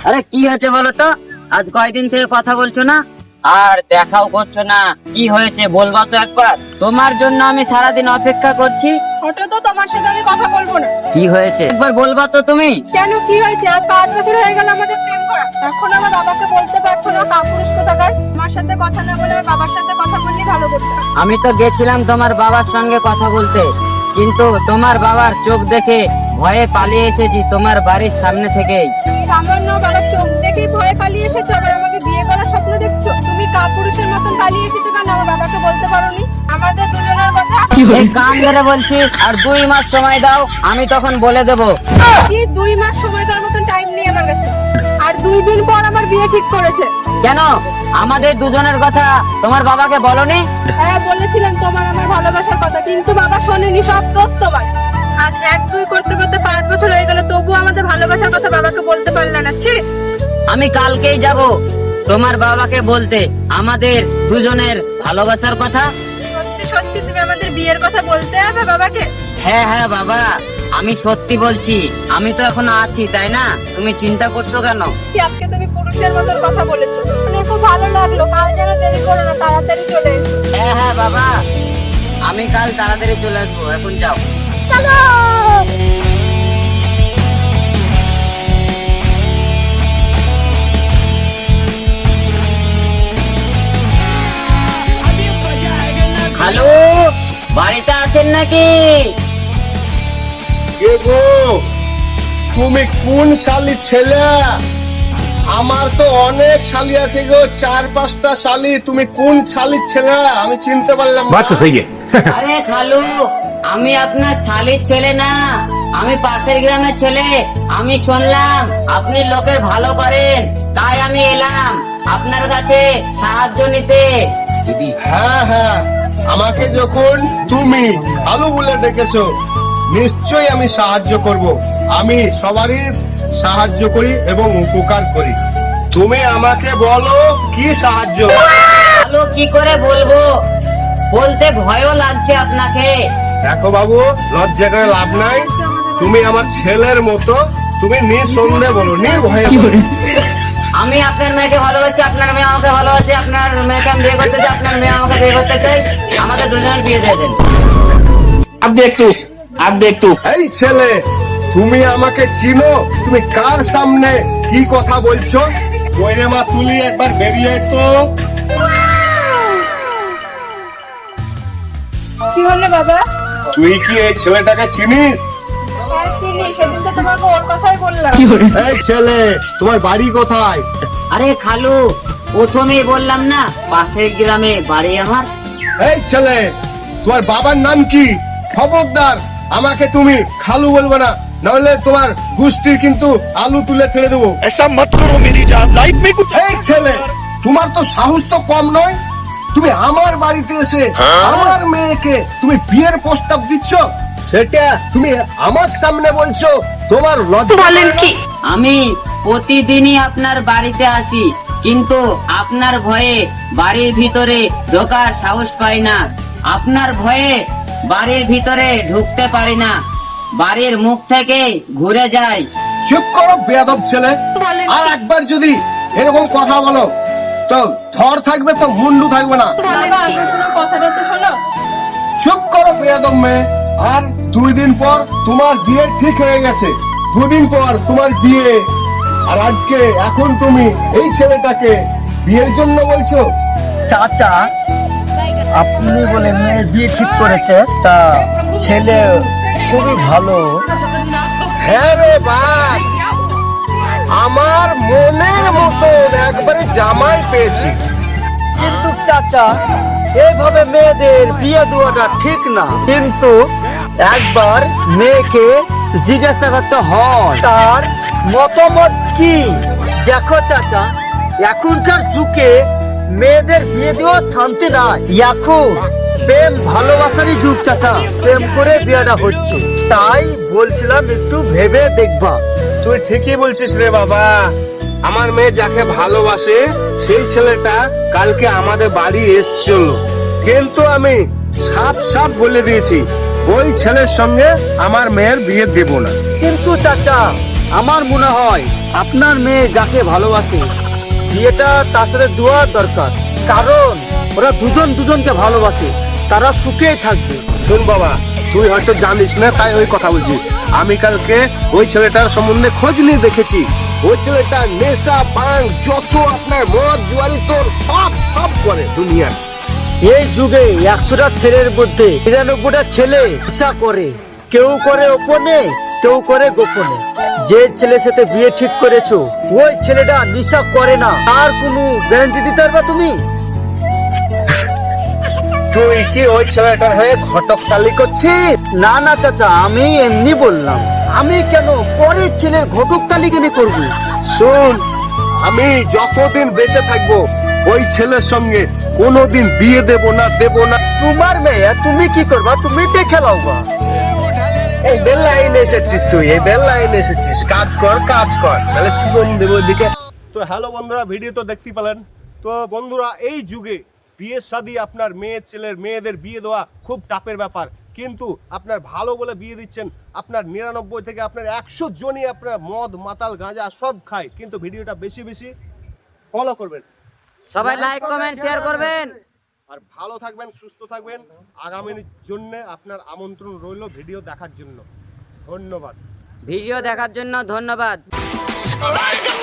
আরে কি হয়েছে বলো তো? আজ কয়দিন থেকে কথা বলছো না আর দেখাও করছো না, কি হয়েছে বলবা তো একবার? তোমার জন্য আমি সারাদিন অপেক্ষা করছি। ওটা তো তোমার সাথে আমি কথা বলবো না। কি হয়েছে একবার বলবা তো তুমি? কেন কি হয়েছে? আজ 5 বছর হয়ে গেল আমাদের প্রেম করা, এখন আমার বাবাকে বলতে পারছো না কাপুরুষ কোথাকার? আমার সাথে কথা না বলে আমার বাবার সাথে কথা বললে ভালো করতে। আমি তো গেছিলাম তোমার বাবার সঙ্গে কথা বলতে, কিন্তু তোমার বাবার চোখ দেখে ভয়ে পালিয়ে এসেছি তোমার বাড়ির সামনে থেকেই। সামান্য বাবার চোখ দেখেই ভয়ে পালিয়ে এসেছো, আবার আমাকে বিয়ে করার স্বপ্ন দেখছো? তুমি কাপুরুষের মতন পালিয়ে এসেছো কেন? আমার বাবাকে বলতে পারোনি আমাদের দুজনের কথা? এই কান ধরে বলছি, আর 2 মাস সময় দাও, আমি তখন বলে দেবো। কি 2 মাস সময় দেওয়ার মতন টাইম নিয়ে আমার কাছে? আর 2 দিন পর আমার বিয়ে ঠিক করেছে। কেন আমাদের দুজনের কথা তোমার বাবাকে বলনি? হ্যাঁ বলেছিলাম তোমার আমার ভালোবাসার কথা, কিন্তু বাবা শোনেনি, সব দোষ তোমার। আজ 1-2 করতে করতে 5 বছর হয়ে গেল, তবুও আমাদের ভালোবাসার কথা বাবাকে বলতে পারলে না। ছি! আমি কালকেই যাব তোমার বাবাকে বলতে আমাদের দুজনের ভালোবাসার কথা। সত্যি সত্যি তুমি আমাদের বিয়ের কথা বলতে হবে বাবাকে? হ্যাঁ হ্যাঁ বাবা, আমি সত্যি বলছি। আমি তো এখন আছি, তাই না? তুমি চিন্তা করছো কেন? কি আজকে তুমি পুরুষের মতন কথা বলেছো, শুনে খুব ভালো লাগলো। কাল যেন দেরি করো না, তাড়াতাড়ি চলে এসো। হ্যাঁ হ্যাঁ বাবা, আমি কাল তাড়াতাড়ি চলে আসবো, এখন যাও। চলো। হ্যালো, বাড়িতে আছেন নাকি? কে গো, তুমি কোন শালির ছেলে? আমার তো অনেক শালি আছে গো, 4-5টা শালি। তুমি কোন শালির ছেলে আমি চিনতে পারলাম না। बात तो सही है। আরে খালু, আমি আপনার শালির ছেলে না, আমি পাশের গ্রামের ছেলে। আমি শুনলাম আপনি লোকের ভালো করেন, তাই আমি এলাম আপনার কাছে সাহায্য নিতে। হ্যাঁ হ্যাঁ, আমাকে যখন তুমি আলু বলে ডেকেছো, নিশ্চয়ই আমি সাহায্য করব। আমি সবারই সাহায্য করি এবং উপকার করি। তুমি আমাকে বলো কি সাহায্য। ভালো কি করে বলবো, বলতে ভয়ও লাগছে আপনাকে। দেখো বাবু, লজ্জা করে লাভ নাই। তুমি আমার ছেলের মতো, তুমি নিঃসন্দেহে বলো, নির্ভয়ে বলো। আমি আপনার মেয়েকে ভালোবাসি, আপনার মেয়ে আমাকে ভালোবাসে, আপনার মেয়েকে আমি বিয়ে করতে চাই, আপনার মেয়ে আমাকে বিয়ে করতে চাই, আমাদের দুজনের বিয়ে দিয়ে দেন। अब देख तू এই ছেলে, তুমি আমাকে চিনো? তুমি কার সামনে কি কথা বলছো? কইরে মা তুলি, একবার বেরিয়ে আয় তো। কি হলো বাবা? তুই কি এই ছেলেটাকে চিনিস? হ্যাঁ চিনি, সেদিন তো তোমাকে ওর কথাই বললাম। এই ছেলে, তোমার বাড়ি কোথায়? আরে খালু, প্রথমেই বললাম না পাশের গ্রামে বাড়ি আমার। এই ছেলে, তোমার বাবার নাম কি? খবরদার আমাকে তুমি খালু বলবে না, নাহলে তোমার গোষ্ঠীর কিন্তু আলু তুলে ছেড়ে দেবো। ऐसा मत करो मेरी जान, लाइफ में कुछ এই ছেলে, তোমার তো সাহস তো কম নয়। তুমি আমার বাড়িতে এসে আমার মেয়েকে তুমি বিয়ের প্রস্তাব দিচ্ছ, সেটা তুমি আমার সামনে বলছো? তোমার লজ্জা বলেন কি? আমি প্রতিদিনই আপনার বাড়িতে আসি, কিন্তু আপনার ভয়ে বাড়ির ভিতরে ঢোকার সাহস পাই না। আপনার ভয়ে বাড়ির ভিতরে ঢুকতে পারি না, বাড়ির মুখ থেকে ঘুরে যাই। চুপ করো বেয়াদব ছেলে। আর একবার যদি এরকম কথা বলো তো ধর থাকবে তো মুন্ডু থাকবে না। বাবা আগে পুরো কথাটা তো শোনো। চুপ করো বেয়াদব মেয়ে। আর 2 দিন পর তোমার বিয়ে ঠিক হয়ে গেছে, 2 দিন পর তোমার বিয়ে। আর আজকে এখন তুমি এই ছেলেটাকে বিয়ের জন্য বলছো? চাচা, আপনি বলে মেয়ে বিয়ে ঠিক করেছে, তা ছেলে খুবই ভালো। হ্যাঁ রে ভাই, আমার মনের মতন একবারে জামাই পেয়েছি। কিন্তু চাচা, এইভাবে মেয়েদের বিয়ে দেওয়াটা ঠিক না। কিন্তু একবার মেয়েকে জিজ্ঞাসা করতে হয় তার মতামত কি। দেখো চাচা, এখনকার যুগে মেয়েদের বিয়ে দেওয়া শান্তি নাই। এখন প্রেম ভালোবাসারই যুগ চাচা, প্রেম করে বিয়েটা হচ্ছে। তাই বলছিলাম একটু ভেবে দেখবা। তুই ঠিকই বলছিস রে বাবা। আমার মেয়ে যাকে ভালোবাসে সেই ছেলেটা কালকে আমাদের বাড়ি এসছিল, কিন্তু আমি সাফ সাফ বলে দিয়েছি ওই ছেলের সঙ্গে আমার মেয়ের বিয়ে দেব না। কিন্তু চাচা, আমার মনে হয় আপনার মেয়ে যাকে ভালোবাসে বিয়েটা তার সাথে দেওয়ার দরকার, কারণ ওরা দুজন দুজনকে ভালোবাসে, তারা সুখেই থাকবে। শোন বাবা, তুই হয়তো জানিস না তাই ওই কথা বলছিস। আমি কালকে ওই ছেলেটার সম্বন্ধে খোঁজ নিয়ে দেখেছি। ওই ছেলেটা নেশা পান যত আপনার মদ জুয়ারি তোর সব করে দুনিয়ার। এই যুগে 100টা ছেলের মধ্যে 99টা ছেলে নেশা করে, কেউ করে গোপনে, কেউ করে গোপনে। যে ছেলের সাথে বিয়ে ঠিক করেছো ওই ছেলেটা নেশা করে না, আর কোনো গ্যারান্টি দিতে পারবা তুমি? তুই কি ওই ছেলেটার হয়ে ঘটকশালী করছিস? না না চাচা, আমি এমনি বললাম। আমি কেন পরের ছেলের ঘটক তালিকানি করবো? শোন, আমি যতদিন বেঁচে থাকবো ওই ছেলের সঙ্গে কোনোদিন বিয়ে দেব না। তোমার মেয়ে, তুমি কি করবা? তুমি দেখে লাওবা। এই বেল লাইনে এসেছিস তুই, এই বেল লাইনে এসেছিস, কাজ কর তাহলে সুজন দেব দিকে। তো হ্যালো বন্ধুরা, ভিডিও তো দেখতেই পেলেন। তো বন্ধুরা, এই যুগে বিয়ে শাদী আপনার মেয়েদের বিয়ে দেওয়া খুব টাপের ব্যাপার, কিন্তু আপনার ভালো বলে বিয়ে দিচ্ছেন। আপনার 99 থেকে আপনার 100 জনই আপনার মদ মাতাল গাঁজা সব খায়, কিন্তু ভিডিওটা বেশি ফলো করবেন, সবাই লাইক কমেন্ট শেয়ার করবেন। আর ভালো থাকবেন, সুস্থ থাকবেন। আগামীর জন্য আপনার আমন্ত্রণ রইল ভিডিও দেখার জন্য। ধন্যবাদ। ভিডিও দেখার জন্য ধন্যবাদ। Like